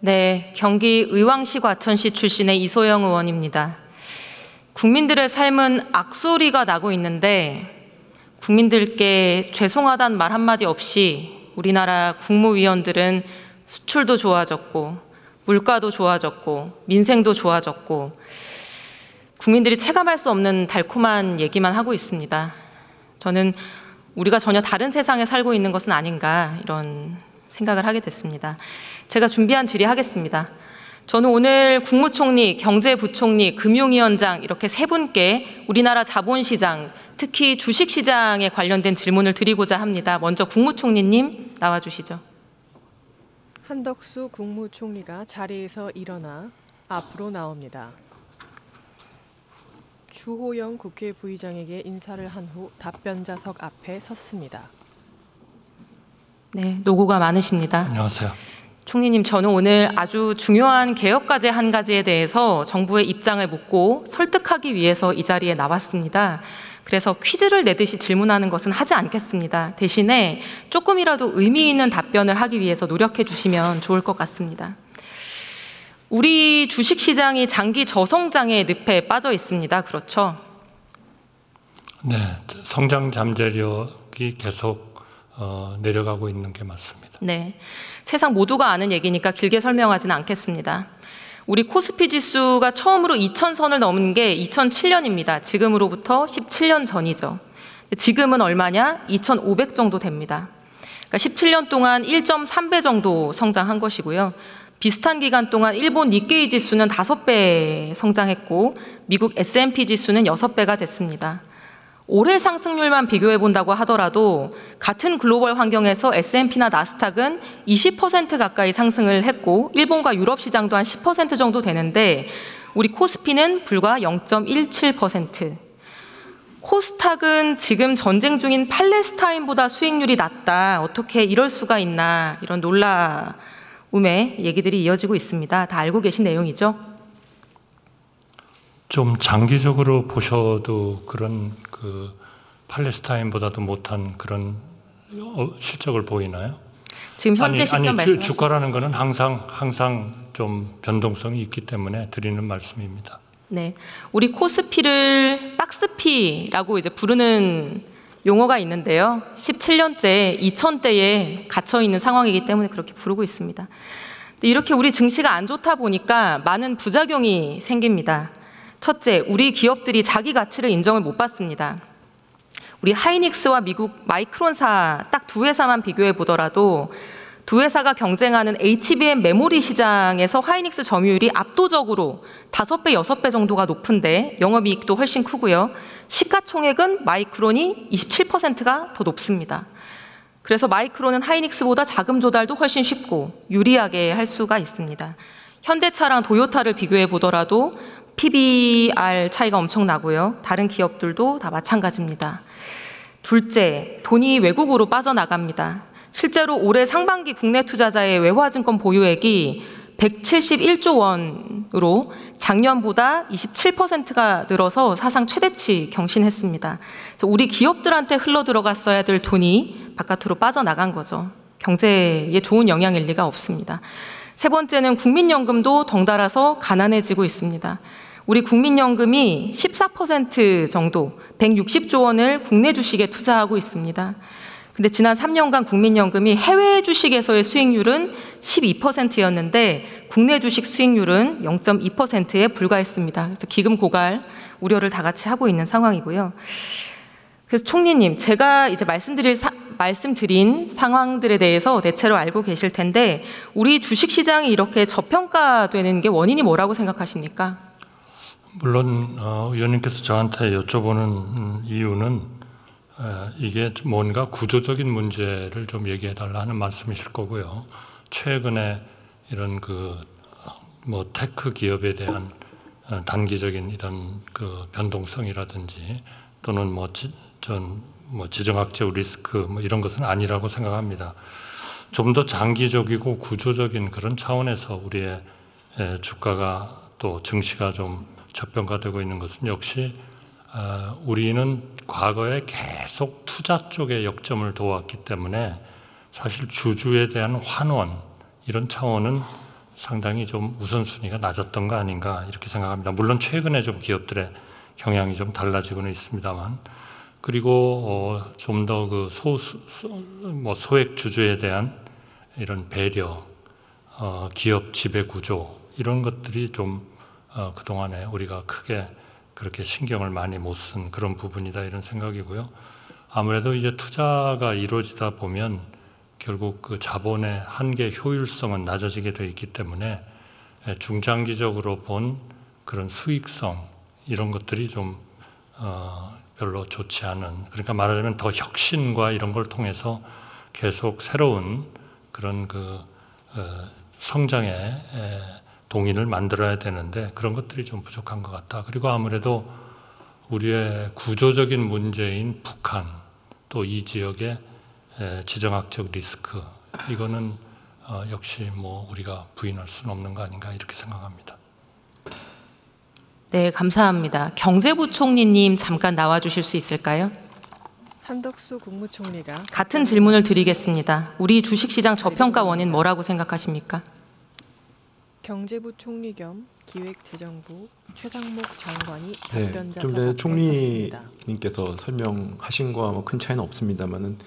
네, 경기 의왕시 과천시 출신의 이소영 의원입니다. 국민들의 삶은 악소리가 나고 있는데 국민들께 죄송하다는 말 한마디 없이 우리나라 국무위원들은 수출도 좋아졌고 물가도 좋아졌고 민생도 좋아졌고 국민들이 체감할 수 없는 달콤한 얘기만 하고 있습니다. 저는 우리가 전혀 다른 세상에 살고 있는 것은 아닌가 이런 생각을 하게 됐습니다. 제가 준비한 질의하겠습니다. 저는 오늘 국무총리, 경제부총리, 금융위원장 이렇게 세 분께 우리나라 자본시장, 특히 주식시장에 관련된 질문을 드리고자 합니다. 먼저 국무총리님 나와주시죠. 한덕수 국무총리가 자리에서 일어나 앞으로 나옵니다. 주호영 국회 부의장에게 인사를 한 후 답변자석 앞에 섰습니다. 네, 노고가 많으십니다. 안녕하세요. 총리님, 저는 오늘 아주 중요한 개혁과제 한 가지에 대해서 정부의 입장을 묻고 설득하기 위해서 이 자리에 나왔습니다. 그래서 퀴즈를 내듯이 질문하는 것은 하지 않겠습니다. 대신에 조금이라도 의미 있는 답변을 하기 위해서 노력해 주시면 좋을 것 같습니다. 우리 주식시장이 장기 저성장의 늪에 빠져 있습니다. 그렇죠? 네, 성장 잠재력이 계속 내려가고 있는 게 맞습니다. 네, 세상 모두가 아는 얘기니까 길게 설명하지는 않겠습니다. 우리 코스피 지수가 처음으로 2000선을 넘은 게 2007년입니다. 지금으로부터 17년 전이죠. 지금은 얼마냐? 2500 정도 됩니다. 그러니까 17년 동안 1.3배 정도 성장한 것이고요. 비슷한 기간 동안 일본 니케이 지수는 5배 성장했고 미국 S&P 지수는 6배가 됐습니다. 올해 상승률만 비교해 본다고 하더라도 같은 글로벌 환경에서 S&P나 나스닥은 20% 가까이 상승을 했고 일본과 유럽 시장도 한 10% 정도 되는데 우리 코스피는 불과 0.17%. 코스닥은 지금 전쟁 중인 팔레스타인보다 수익률이 낮다. 어떻게 이럴 수가 있나. 이런 놀라움의 얘기들이 이어지고 있습니다. 다 알고 계신 내용이죠? 좀 장기적으로 보셔도 그런 팔레스타인보다도 못한 그런 실적을 보이나요? 지금 현재 시점 말씀. 주가라는 것은 항상 좀 변동성이 있기 때문에 드리는 말씀입니다. 네, 우리 코스피를 박스피라고 이제 부르는 용어가 있는데요. 17년째 2000대에 갇혀 있는 상황이기 때문에 그렇게 부르고 있습니다. 이렇게 우리 증시가 안 좋다 보니까 많은 부작용이 생깁니다. 첫째, 우리 기업들이 자기 가치를 인정을 못 받습니다. 우리 하이닉스와 미국 마이크론사 딱 두 회사만 비교해 보더라도 두 회사가 경쟁하는 HBM 메모리 시장에서 하이닉스 점유율이 압도적으로 5배, 6배 정도가 높은데 영업이익도 훨씬 크고요. 시가총액은 마이크론이 27%가 더 높습니다. 그래서 마이크론은 하이닉스보다 자금 조달도 훨씬 쉽고 유리하게 할 수가 있습니다. 현대차랑 도요타를 비교해 보더라도 PBR 차이가 엄청 나고요. 다른 기업들도 다 마찬가지입니다. 둘째, 돈이 외국으로 빠져나갑니다. 실제로 올해 상반기 국내 투자자의 외화증권 보유액이 171조 원으로 작년보다 27%가 늘어서 사상 최대치 경신했습니다. 그래서 우리 기업들한테 흘러 들어갔어야 될 돈이 바깥으로 빠져나간 거죠. 경제에 좋은 영향일 리가 없습니다. 세 번째는 국민연금도 덩달아서 가난해지고 있습니다. 우리 국민연금이 14% 정도 160조 원을 국내 주식에 투자하고 있습니다. 근데 지난 3년간 국민연금이 해외 주식에서의 수익률은 12%였는데 국내 주식 수익률은 0.2%에 불과했습니다. 그래서 기금 고갈 우려를 다 같이 하고 있는 상황이고요. 그래서 총리님, 제가 이제 말씀드린 상황들에 대해서 대체로 알고 계실 텐데 우리 주식시장이 이렇게 저평가되는 게 원인이 뭐라고 생각하십니까? 물론 의원님께서 저한테 여쭤보는 이유는 이게 뭔가 구조적인 문제를 좀 얘기해달라 하는 말씀이실 거고요. 최근에 이런 테크 기업에 대한 단기적인 이런 변동성이라든지 또는 지정학적 리스크 이런 것은 아니라고 생각합니다. 좀 더 장기적이고 구조적인 그런 차원에서 우리의 주가가 또 증시가 좀 저평가되고 있는 것은 역시 우리는 과거에 계속 투자 쪽에 역점을 둬왔기 때문에 사실 주주에 대한 환원 이런 차원은 상당히 좀 우선순위가 낮았던 거 아닌가 이렇게 생각합니다. 물론 최근에 좀 기업들의 경향이 좀 달라지고는 있습니다만, 그리고 좀 더 그 소액 주주에 대한 이런 배려, 기업 지배 구조 이런 것들이 좀 그동안에 우리가 크게 그렇게 신경을 많이 못 쓴 그런 부분이다 이런 생각이고요. 아무래도 이제 투자가 이루어지다 보면 결국 그 자본의 한계 효율성은 낮아지게 되어 있기 때문에 중장기적으로 본 그런 수익성 이런 것들이 좀 별로 좋지 않은, 그러니까 말하자면 더 혁신과 이런 걸 통해서 계속 새로운 그런 그 성장의 동인을 만들어야 되는데 그런 것들이 좀 부족한 것 같다. 그리고 아무래도 우리의 구조적인 문제인 북한, 또 이 지역의 지정학적 리스크, 이거는 역시 뭐 우리가 부인할 수는 없는 거 아닌가 이렇게 생각합니다. 네, 감사합니다. 경제부총리님 잠깐 나와주실 수 있을까요? 한덕수 국무총리가 같은 질문을 드리겠습니다. 우리 주식시장 저평가 원인 뭐라고 생각하십니까? 경제부 총리 겸 기획재정부 최상목 장관이 네, 답변자석 좀 전에 앞에 섰습니다. 총리님께서 설명하신 거와 뭐 큰 차이는 없습니다만은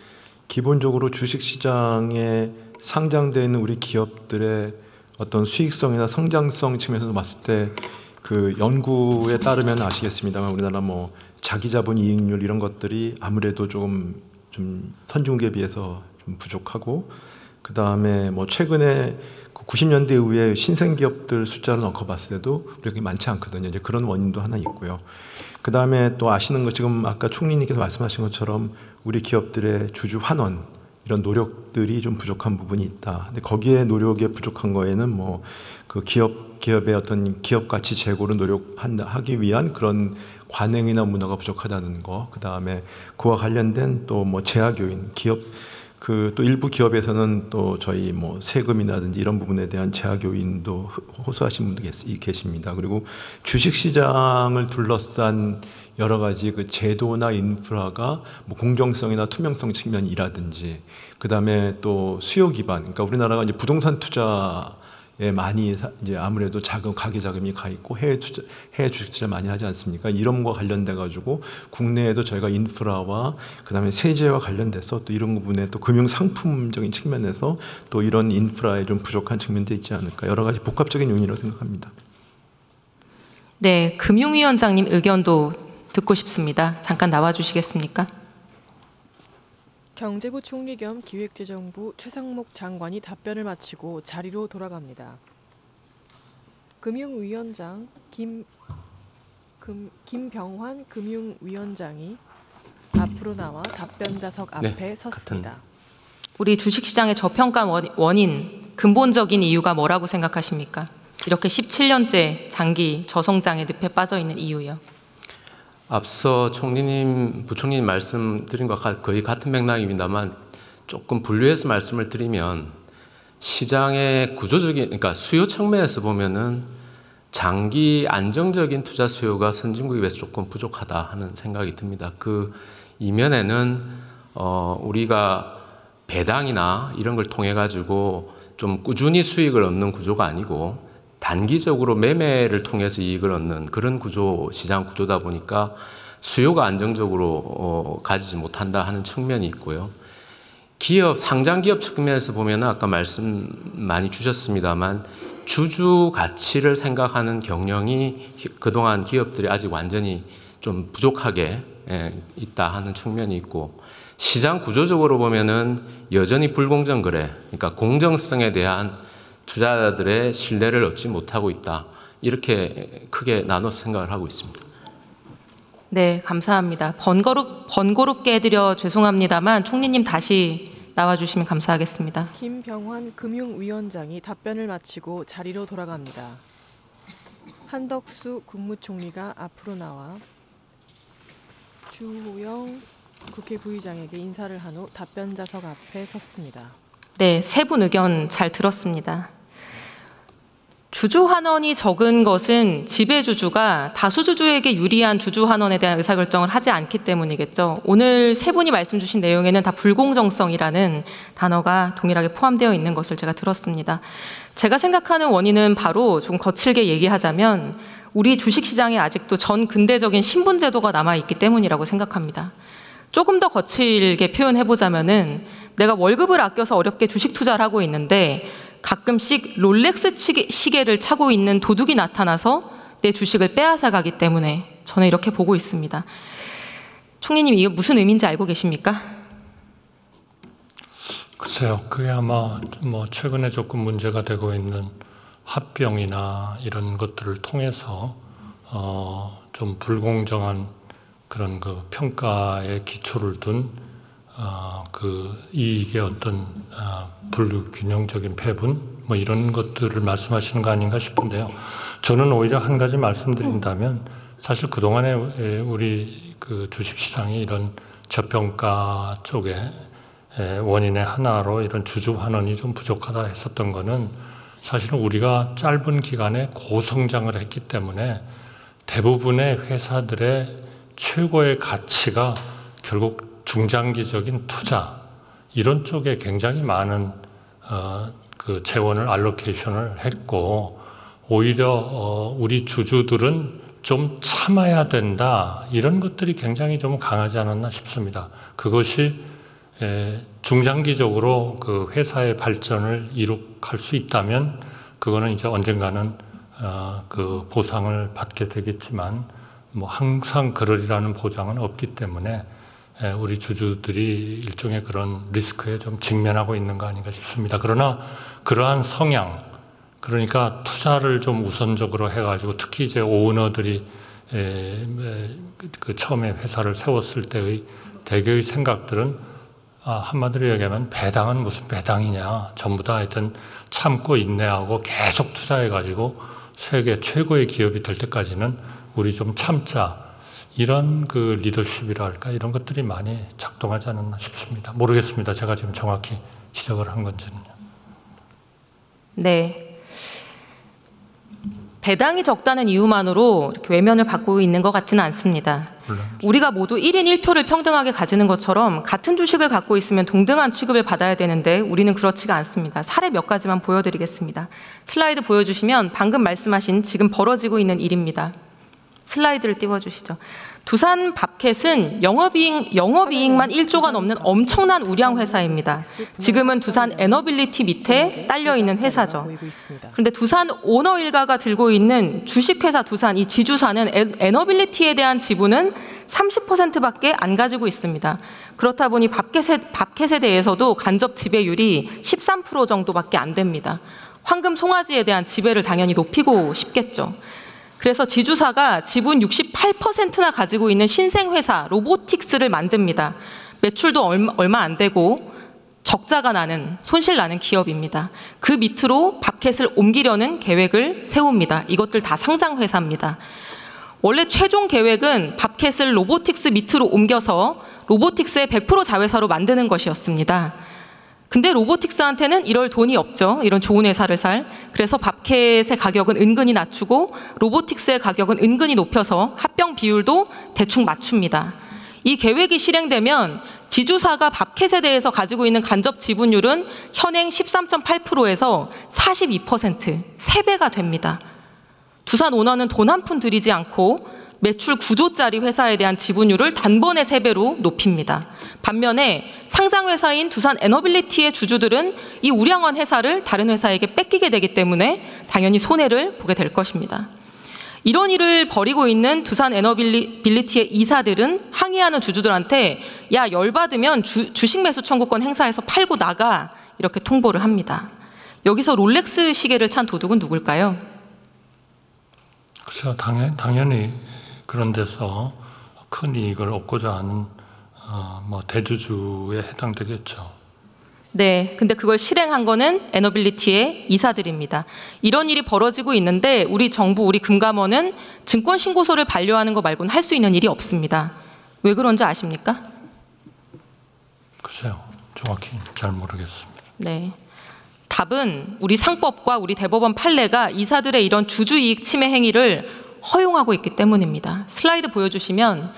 기본적으로 주식시장에 상장되어 있는 우리 기업들의 어떤 수익성이나 성장성 측면에서 봤을 때 그 연구에 따르면 아시겠습니다만 우리나라 뭐 자기자본 이익률 이런 것들이 아무래도 좀 선진국에 비해서 좀 부족하고, 그 다음에 뭐 최근에 90년대 이후에 신생 기업들 숫자를 넣고 봤을 때도 그렇게 많지 않거든요. 이제 그런 원인도 하나 있고요. 그 다음에 또 아시는 것, 지금 아까 총리님께서 말씀하신 것처럼 우리 기업들의 주주 환원 이런 노력들이 좀 부족한 부분이 있다. 근데 거기에 노력에 부족한 거에는 뭐 그 기업의 어떤 기업 가치 제고를 노력하기 위한 그런 관행이나 문화가 부족하다는 거. 그 다음에 그와 관련된 또 뭐 재학 요인, 기업 또 일부 기업에서는 또 저희 뭐 세금이라든지 이런 부분에 대한 제약 요인도 호소하신 분도 계십니다. 그리고 주식시장을 둘러싼 여러 가지 그 제도나 인프라가 뭐 공정성이나 투명성 측면이라든지, 그 다음에 또 수요 기반, 그러니까 우리나라가 이제 부동산 투자에 많이 이제 아무래도 가계 자금이 가 있고 해외 주식 투자 많이 하지 않습니까? 이런 거 관련돼 가지고 국내에도 저희가 인프라와 그다음에 세제와 관련돼서 또 이런 부분에 또 금융 상품적인 측면에서 또 이런 인프라에 좀 부족한 측면도 있지 않을까, 여러 가지 복합적인 요인이라고 생각합니다. 네, 금융위원장님 의견도 듣고 싶습니다. 잠깐 나와 주시겠습니까? 경제부 총리 겸 기획재정부 최상목 장관이 답변을 마치고 자리로 돌아갑니다. 금융위원장 김병환 금융위원장이 앞으로 나와 답변자석 앞에 섰습니다. 우리 주식시장의 저평가 원인, 근본적인 이유가 뭐라고 생각하십니까? 이렇게 17년째 장기 저성장의 늪에 빠져 있는 이유요. 앞서 부총리님 말씀드린 것과 거의 같은 맥락입니다만 조금 분류해서 말씀을 드리면, 시장의 구조적인, 그러니까 수요 측면에서 보면은 장기 안정적인 투자 수요가 선진국에 비해서 조금 부족하다 하는 생각이 듭니다. 그 이면에는 우리가 배당이나 이런 걸 통해 가지고 좀 꾸준히 수익을 얻는 구조가 아니고 단기적으로 매매를 통해서 이익을 얻는 그런 시장 구조다 보니까 수요가 안정적으로 가지지 못한다 하는 측면이 있고요. 상장 기업 측면에서 보면 아까 말씀 많이 주셨습니다만 주주 가치를 생각하는 경영이 그동안 기업들이 아직 완전히 좀 부족하게 있다 하는 측면이 있고, 시장 구조적으로 보면은 여전히 불공정 거래, 그러니까 공정성에 대한 투자자들의 신뢰를 얻지 못하고 있다. 이렇게 크게 나눠서 생각을 하고 있습니다. 네, 감사합니다. 번거롭게 해드려 죄송합니다만 총리님 다시 나와주시면 감사하겠습니다. 김병환 금융위원장이 답변을 마치고 자리로 돌아갑니다. 한덕수 국무총리가 앞으로 나와 주호영 국회 부의장에게 인사를 한 후 답변자석 앞에 섰습니다. 네, 세 분 의견 잘 들었습니다. 주주환원이 적은 것은 지배주주가 다수주주에게 유리한 주주환원에 대한 의사결정을 하지 않기 때문이겠죠. 오늘 세 분이 말씀 주신 내용에는 다 불공정성이라는 단어가 동일하게 포함되어 있는 것을 제가 들었습니다. 제가 생각하는 원인은 바로 좀 거칠게 얘기하자면 우리 주식시장에 아직도 전 근대적인 신분제도가 남아있기 때문이라고 생각합니다. 조금 더 거칠게 표현해보자면은 내가 월급을 아껴서 어렵게 주식 투자를 하고 있는데 가끔씩 롤렉스 시계를 차고 있는 도둑이 나타나서 내 주식을 빼앗아 가기 때문에 저는 이렇게 보고 있습니다. 총리님, 이게 무슨 의미인지 알고 계십니까? 글쎄요, 그게 아마 뭐 최근에 조금 문제가 되고 있는 합병이나 이런 것들을 통해서 좀 불공정한 그런 그 평가에 기초를 둔 그 이익의 어떤 불균형적인 배분 뭐 이런 것들을 말씀하시는 거 아닌가 싶은데요. 저는 오히려 한 가지 말씀드린다면 사실 그동안에 우리 그 주식시장이 이런 저평가 쪽에 원인의 하나로 이런 주주환원이 좀 부족하다 했었던 거는 사실은 우리가 짧은 기간에 고성장을 했기 때문에 대부분의 회사들의 최고의 가치가 결국 중장기적인 투자 이런 쪽에 굉장히 많은 그 재원을 알로케이션을 했고 오히려 우리 주주들은 좀 참아야 된다 이런 것들이 굉장히 좀 강하지 않았나 싶습니다. 그것이 중장기적으로 그 회사의 발전을 이룩할 수 있다면 그거는 이제 언젠가는 그 보상을 받게 되겠지만 뭐 항상 그러리라는 보장은 없기 때문에 우리 주주들이 일종의 그런 리스크에 좀 직면하고 있는 거 아닌가 싶습니다. 그러나 그러한 성향, 그러니까 투자를 좀 우선적으로 해가지고 특히 이제 오너들이 그 처음에 회사를 세웠을 때의 대개의 생각들은 한마디로 얘기하면 배당은 무슨 배당이냐, 전부 다 하여튼 참고 인내하고 계속 투자해가지고 세계 최고의 기업이 될 때까지는 우리 좀 참자. 이런 그 리더십이랄까 이런 것들이 많이 작동하지 않았나 싶습니다. 모르겠습니다. 제가 지금 정확히 지적을 한 건지는요. 네. 배당이 적다는 이유만으로 이렇게 외면을 받고 있는 것 같지는 않습니다. 우리가 모두 1인 1표를 평등하게 가지는 것처럼 같은 주식을 갖고 있으면 동등한 취급을 받아야 되는데 우리는 그렇지가 않습니다. 사례 몇 가지만 보여드리겠습니다. 슬라이드 보여주시면 방금 말씀하신 지금 벌어지고 있는 일입니다. 슬라이드를 띄워주시죠. 두산 밥켓은 영업이익만 1조가 넘는 엄청난 우량 회사입니다. 지금은 두산 에너빌리티 밑에 딸려있는 회사죠. 그런데 두산 오너 일가가 들고 있는 주식회사 두산, 이 지주사는 에너빌리티에 대한 지분은 30%밖에 안 가지고 있습니다. 그렇다 보니 밥켓에 대해서도 간접 지배율이 13% 정도밖에 안 됩니다. 황금 송아지에 대한 지배를 당연히 높이고 싶겠죠. 그래서 지주사가 지분 68%나 가지고 있는 신생회사 로보틱스를 만듭니다. 매출도 얼마 안 되고 적자가 나는, 손실 나는 기업입니다. 그 밑으로 밥켓을 옮기려는 계획을 세웁니다. 이것들 다 상장회사입니다. 원래 최종 계획은 밥켓을 로보틱스 밑으로 옮겨서 로보틱스의 100% 자회사로 만드는 것이었습니다. 근데 로보틱스한테는 이럴 돈이 없죠. 이런 좋은 회사를 살. 그래서 밥켓의 가격은 은근히 낮추고 로보틱스의 가격은 은근히 높여서 합병 비율도 대충 맞춥니다. 이 계획이 실행되면 지주사가 밥켓에 대해서 가지고 있는 간접 지분율은 현행 13.8%에서 42%, 3배가 됩니다. 두산 오너는 돈 한 푼 들이지 않고 매출 9조짜리 회사에 대한 지분율을 단번에 3배로 높입니다. 반면에 상장회사인 두산 에너빌리티의 주주들은 이 우량한 회사를 다른 회사에게 뺏기게 되기 때문에 당연히 손해를 보게 될 것입니다. 이런 일을 벌이고 있는 두산 에너빌리티의 이사들은 항의하는 주주들한테 야, 열받으면 주식 매수 청구권 행사해서 팔고 나가, 이렇게 통보를 합니다. 여기서 롤렉스 시계를 찬 도둑은 누굴까요? 글쎄요, 당연히 그런 데서 큰 이익을 얻고자 하는 뭐 대주주에 해당되겠죠. 네, 근데 그걸 실행한 거는 에너빌리티의 이사들입니다. 이런 일이 벌어지고 있는데 우리 정부, 우리 금감원은 증권신고서를 반려하는 거 말고는 할 수 있는 일이 없습니다. 왜 그런지 아십니까? 글쎄요, 정확히 잘 모르겠습니다. 네. 답은 우리 상법과 우리 대법원 판례가 이사들의 이런 주주이익 침해 행위를 허용하고 있기 때문입니다. 슬라이드 보여주시면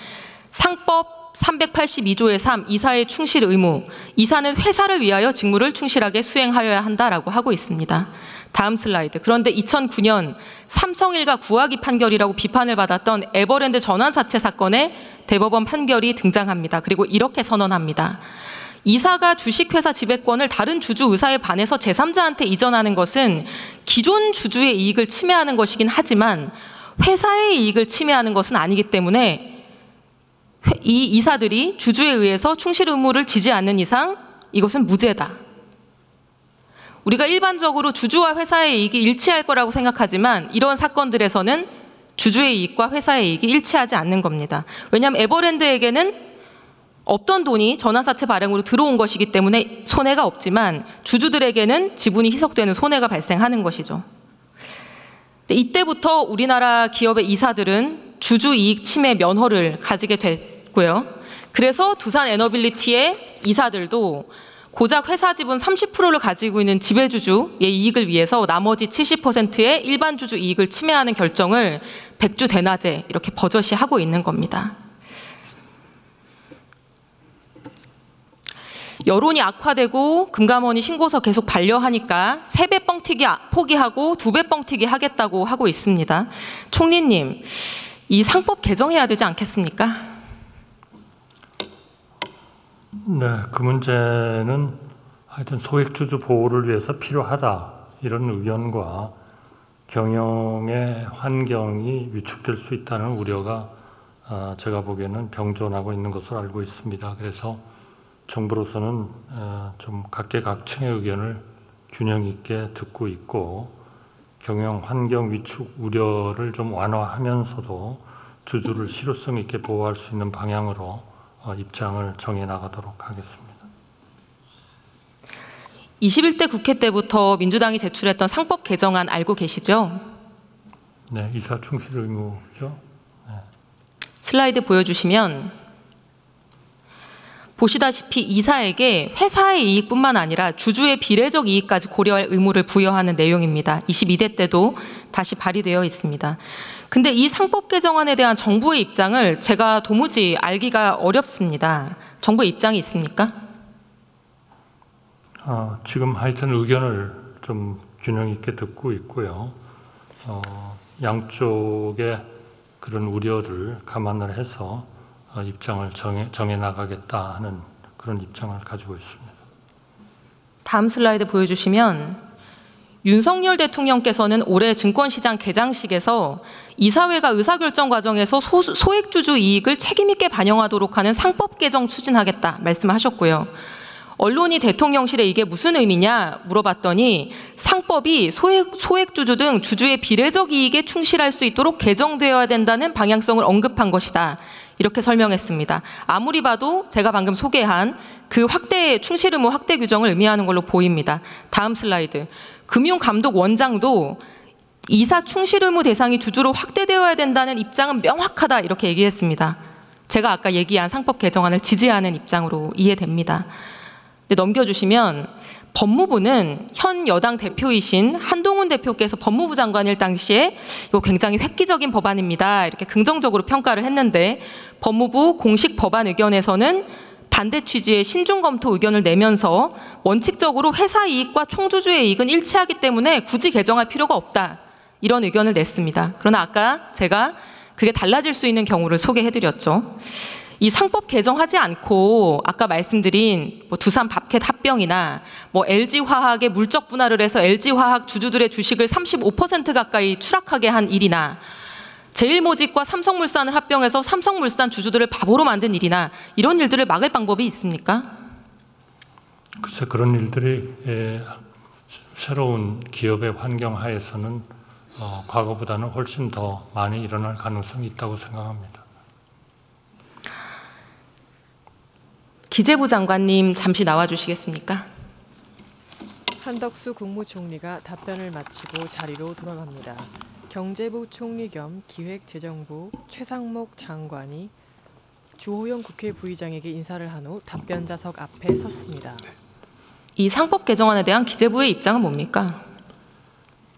상법 382조의 3 이사의 충실 의무, 이사는 회사를 위하여 직무를 충실하게 수행하여야 한다라고 하고 있습니다. 다음 슬라이드. 그런데 2009년 삼성일가 구하기 판결이라고 비판을 받았던 에버랜드 전환사채 사건에 대법원 판결이 등장합니다. 그리고 이렇게 선언합니다. 이사가 주식회사 지배권을 다른 주주 의사에 반해서 제3자한테 이전하는 것은 기존 주주의 이익을 침해하는 것이긴 하지만 회사의 이익을 침해하는 것은 아니기 때문에 이 이사들이 주주에 의해서 충실 의무를 지지 않는 이상 이것은 무죄다. 우리가 일반적으로 주주와 회사의 이익이 일치할 거라고 생각하지만 이런 사건들에서는 주주의 이익과 회사의 이익이 일치하지 않는 겁니다. 왜냐하면 에버랜드에게는 없던 돈이 전환사채 발행으로 들어온 것이기 때문에 손해가 없지만 주주들에게는 지분이 희석되는 손해가 발생하는 것이죠. 이때부터 우리나라 기업의 이사들은 주주이익 침해 면허를 가지게 됐고요. 그래서 두산 에너빌리티의 이사들도 고작 회사 지분 30%를 가지고 있는 지배주주의 이익을 위해서 나머지 70%의 일반 주주 이익을 침해하는 결정을 백주 대낮에 이렇게 버젓이 하고 있는 겁니다. 여론이 악화되고 금감원이 신고서 계속 반려하니까 3배 뻥튀기 포기하고 2배 뻥튀기 하겠다고 하고 있습니다. 총리님, 이 상법 개정해야 되지 않겠습니까? 네, 그 문제는 하여튼 소액주주 보호를 위해서 필요하다 이런 의견과 경영의 환경이 위축될 수 있다는 우려가 제가 보기에는 병존하고 있는 것으로 알고 있습니다. 그래서 정부로서는 좀 각계각층의 의견을 균형 있게 듣고 있고 경영 환경 위축 우려를 좀 완화하면서도 주주를 실효성 있게 보호할 수 있는 방향으로 입장을 정해 나가도록 하겠습니다. 21대 국회 때부터 민주당이 제출했던 상법 개정안 알고 계시죠? 네, 이사 충실 의무죠. 네. 슬라이드 보여주시면 보시다시피 이사에게 회사의 이익뿐만 아니라 주주의 비례적 이익까지 고려할 의무를 부여하는 내용입니다. 22대 때도 다시 발의되어 있습니다. 근데 이 상법 개정안에 대한 정부의 입장을 제가 도무지 알기가 어렵습니다. 정부의 입장이 있습니까? 지금 하여튼 의견을 좀 균형 있게 듣고 있고요. 양쪽의 그런 우려를 감안을 해서 입장을 정해 나가겠다 하는 그런 입장을 가지고 있습니다. 다음 슬라이드 보여주시면 윤석열 대통령께서는 올해 증권시장 개장식에서 이사회가 의사결정 과정에서 소액주주 이익을 책임있게 반영하도록 하는 상법 개정 추진하겠다 말씀하셨고요. 언론이 대통령실에 이게 무슨 의미냐 물어봤더니 상법이 소액주주 등 주주의 비례적 이익에 충실할 수 있도록 개정되어야 된다는 방향성을 언급한 것이다. 이렇게 설명했습니다. 아무리 봐도 제가 방금 소개한 그 충실 의무 확대 규정을 의미하는 걸로 보입니다. 다음 슬라이드. 금융감독원장도 이사 충실 의무 대상이 주주로 확대되어야 된다는 입장은 명확하다 이렇게 얘기했습니다. 제가 아까 얘기한 상법 개정안을 지지하는 입장으로 이해됩니다. 넘겨주시면 법무부는 현 여당 대표이신 한동훈 대표께서 법무부 장관일 당시에 이거 굉장히 획기적인 법안입니다. 이렇게 긍정적으로 평가를 했는데 법무부 공식 법안 의견에서는 반대 취지의 신중 검토 의견을 내면서 원칙적으로 회사 이익과 총주주의 이익은 일치하기 때문에 굳이 개정할 필요가 없다. 이런 의견을 냈습니다. 그러나 아까 제가 그게 달라질 수 있는 경우를 소개해드렸죠. 이 상법 개정하지 않고 아까 말씀드린 두산 밥켓 합병이나 LG화학의 물적 분할을 해서 LG화학 주주들의 주식을 35% 가까이 추락하게 한 일이나 제일모직과 삼성물산을 합병해서 삼성물산 주주들을 바보로 만든 일이나 이런 일들을 막을 방법이 있습니까? 글쎄 그런 일들이 새로운 기업의 환경 하에서는 과거보다는 훨씬 더 많이 일어날 가능성이 있다고 생각합니다. 기재부 장관님 잠시 나와 주시겠습니까? 한덕수 국무총리가 답변을 마치고 자리로 돌아갑니다. 경제부 총리 겸 기획재정부 최상목 장관이 주호영 국회 부의장에게 인사를 한 후 답변자석 앞에 섰습니다. 이 상법 개정안에 대한 기재부의 입장은 뭡니까?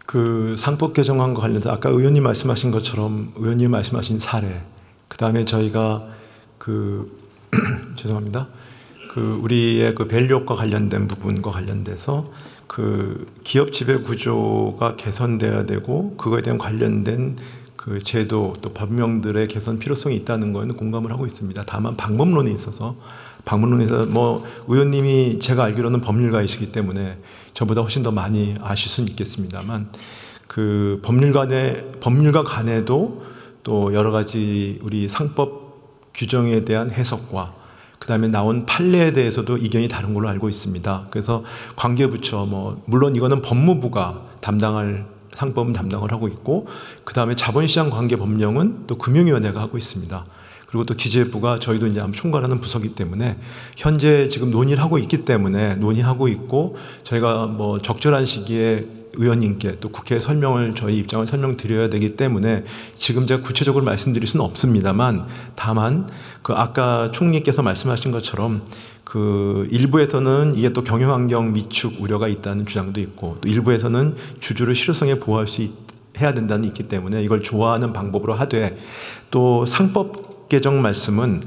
그 상법 개정안과 관련해서 아까 의원님 말씀하신 것처럼 의원님 말씀하신 사례, 그다음에 저희가 죄송합니다. 우리의 밸류업과 관련된 부분과 관련돼서 기업 지배 구조가 개선돼야 되고 그거에 대한 관련된 제도 또 법령들의 개선 필요성이 있다는 거에는 공감을 하고 있습니다. 다만 방법론에서 의원님이 제가 알기로는 법률가이시기 때문에 저보다 훨씬 더 많이 아실 수는 있겠습니다만 법률가 간에도 또 여러 가지 우리 상법 규정에 대한 해석과 그다음에 나온 판례에 대해서도 이견이 다른 걸로 알고 있습니다. 그래서 관계부처 물론 이거는 법무부가 상법은 담당을 하고 있고 그다음에 자본시장 관계 법령은 또 금융위원회가 하고 있습니다. 그리고 또 기재부가 저희도 이제 총괄하는 부서이기 때문에 현재 지금 논의를 하고 있기 때문에 논의하고 있고 저희가 적절한 시기에 의원님께 또 국회에 저희 입장을 설명드려야 되기 때문에 지금 제가 구체적으로 말씀드릴 수는 없습니다만 다만 아까 총리께서 말씀하신 것처럼 일부에서는 이게 또 경영환경 위축 우려가 있다는 주장도 있고 또 일부에서는 주주를 실효성에 보호할 해야 된다는 게 있기 때문에 이걸 조화하는 방법으로 하되 또 상법 개정 말씀은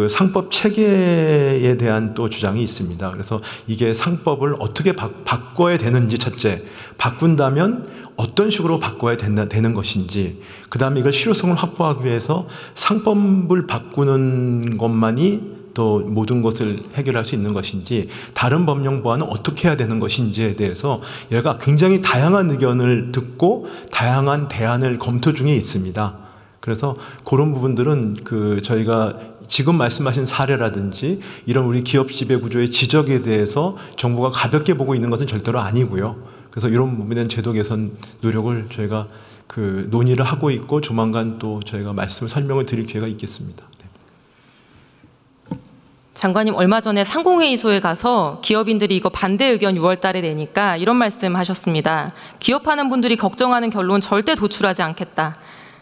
상법 체계에 대한 또 주장이 있습니다. 그래서 이게 상법을 어떻게 바꿔야 되는지 첫째, 바꾼다면 어떤 식으로 바꿔야 되는 것인지, 그 다음에 이걸 실효성을 확보하기 위해서 상법을 바꾸는 것만이 또 모든 것을 해결할 수 있는 것인지 다른 법령 보완은 어떻게 해야 되는 것인지에 대해서 얘가 굉장히 다양한 의견을 듣고 다양한 대안을 검토 중에 있습니다. 그래서 그런 부분들은 저희가 지금 말씀하신 사례라든지 이런 우리 기업 지배 구조의 지적에 대해서 정부가 가볍게 보고 있는 것은 절대로 아니고요. 그래서 이런 부분에 대한 제도 개선 노력을 저희가 논의를 하고 있고 조만간 또 저희가 설명을 드릴 기회가 있겠습니다. 네. 장관님 얼마 전에 상공회의소에 가서 기업인들이 이거 반대 의견 6월 달에 내니까 이런 말씀 하셨습니다. 기업하는 분들이 걱정하는 결론 절대 도출하지 않겠다.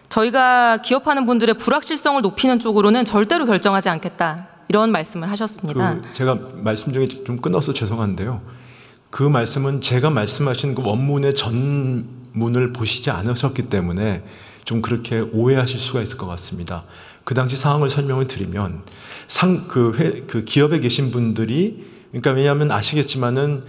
저희가 기업하는 분들의 불확실성을 높이는 쪽으로는 절대로 결정하지 않겠다. 이런 말씀을 하셨습니다. 제가 말씀 중에 좀 끊어서 죄송한데요. 그 말씀은 제가 말씀하신 원문의 전문을 보시지 않으셨기 때문에 좀 그렇게 오해하실 수가 있을 것 같습니다. 그 당시 상황을 설명을 드리면 기업에 계신 분들이 그러니까 왜냐하면 아시겠지만은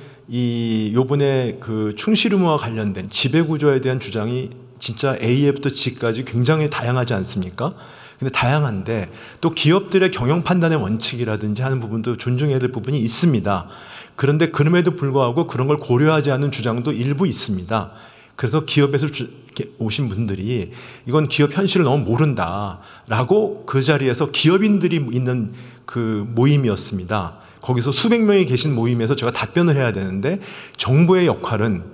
요번에 충실 의무와 관련된 지배 구조에 대한 주장이 진짜 A부터 G까지 굉장히 다양하지 않습니까? 근데 다양한데 또 기업들의 경영 판단의 원칙이라든지 하는 부분도 존중해야 될 부분이 있습니다. 그런데 그럼에도 불구하고 그런 걸 고려하지 않은 주장도 일부 있습니다. 그래서 기업에서 오신 분들이 이건 기업 현실을 너무 모른다라고 그 자리에서 기업인들이 있는 모임이었습니다. 거기서 수백 명이 계신 모임에서 제가 답변을 해야 되는데 정부의 역할은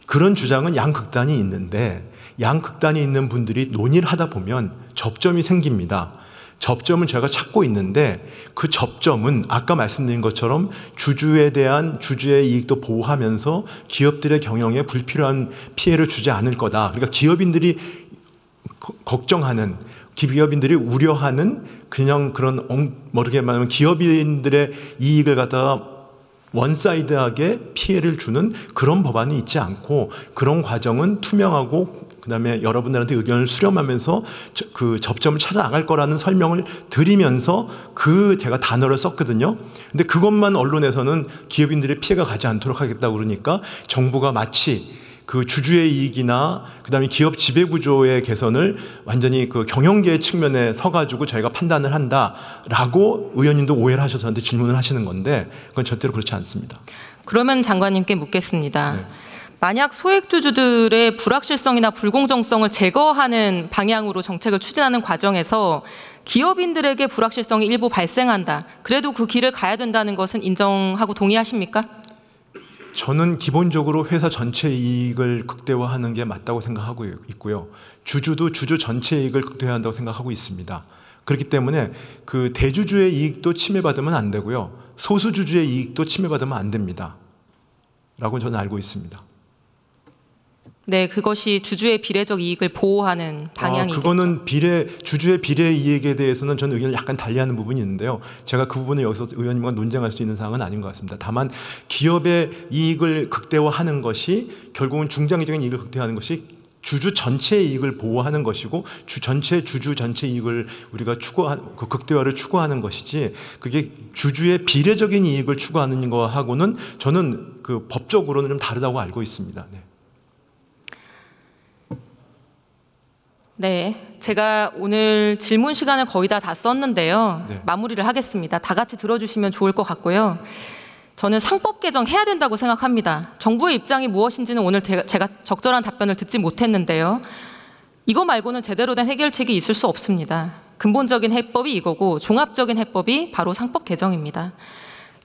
그런 주장은 양극단이 있는데 양극단이 있는 분들이 논의를 하다 보면 접점이 생깁니다. 접점을 제가 찾고 있는데 그 접점은 아까 말씀드린 것처럼 주주에 대한 주주의 이익도 보호하면서 기업들의 경영에 불필요한 피해를 주지 않을 거다. 그러니까 기업인들이 걱정하는, 기업인들이 우려하는 그냥 모르게 말하면 기업인들의 이익을 갖다가 원사이드하게 피해를 주는 그런 법안이 있지 않고 그런 과정은 투명하고 그다음에 여러분들한테 의견을 수렴하면서 접점을 찾아 나갈 거라는 설명을 드리면서 제가 단어를 썼거든요. 근데 그것만 언론에서는 기업인들의 피해가 가지 않도록 하겠다고 그러니까 정부가 마치 주주의 이익이나 그다음에 기업 지배 구조의 개선을 완전히 경영계의 측면에 서가지고 저희가 판단을 한다라고 의원님도 오해를 하셔서 저한테 질문을 하시는 건데 그건 절대로 그렇지 않습니다. 그러면 장관님께 묻겠습니다. 네. 만약 소액주주들의 불확실성이나 불공정성을 제거하는 방향으로 정책을 추진하는 과정에서 기업인들에게 불확실성이 일부 발생한다. 그래도 그 길을 가야 된다는 것은 인정하고 동의하십니까? 저는 기본적으로 회사 전체 이익을 극대화하는 게 맞다고 생각하고 있고요. 주주도 주주 전체 이익을 극대화한다고 생각하고 있습니다. 그렇기 때문에 대주주의 이익도 침해받으면 안 되고요. 소수주주의 이익도 침해받으면 안 됩니다. 라고 저는 알고 있습니다. 네, 그것이 주주의 비례적 이익을 보호하는 방향이겠죠. 그거는 주주의 비례 이익에 대해서는 저는 의견을 약간 달리하는 부분이 있는데요. 제가 그 부분을 여기서 의원님과 논쟁할 수 있는 사항은 아닌 것 같습니다. 다만 기업의 이익을 극대화하는 것이 결국은 중장기적인 이익을 극대화하는 것이 주주 전체의 이익을 보호하는 것이고 주주 전체 이익을 우리가 그 극대화를 추구하는 것이지, 그게 주주의 비례적인 이익을 추구하는 거하고는 저는 그 법적으로는 좀 다르다고 알고 있습니다. 네. 네, 제가 오늘 질문 시간을 거의 다 썼는데요. 네. 마무리를 하겠습니다. 다 같이 들어주시면 좋을 것 같고요. 저는 상법 개정해야 된다고 생각합니다. 정부의 입장이 무엇인지는 오늘 제가 적절한 답변을 듣지 못했는데요. 이거 말고는 제대로 된 해결책이 있을 수 없습니다. 근본적인 해법이 이거고 종합적인 해법이 바로 상법 개정입니다.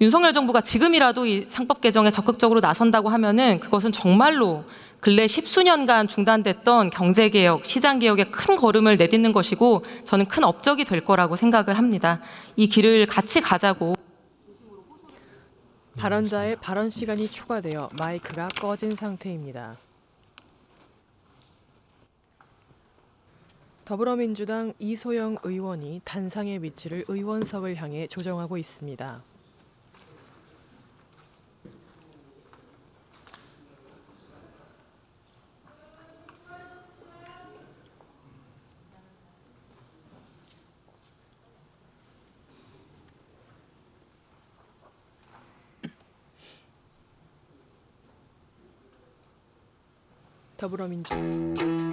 윤석열 정부가 지금이라도 이 상법 개정에 적극적으로 나선다고 하면은 그것은 정말로 근래 10수년간 중단됐던 경제개혁, 시장개혁에 큰 걸음을 내딛는 것이고 저는 큰 업적이 될 거라고 생각을 합니다. 이 길을 같이 가자고. 발언자의 발언 시간이 추가되어 마이크가 꺼진 상태입니다. 더불어민주당 이소영 의원이 단상의 위치를 의원석을 향해 조정하고 있습니다. 더불어민주당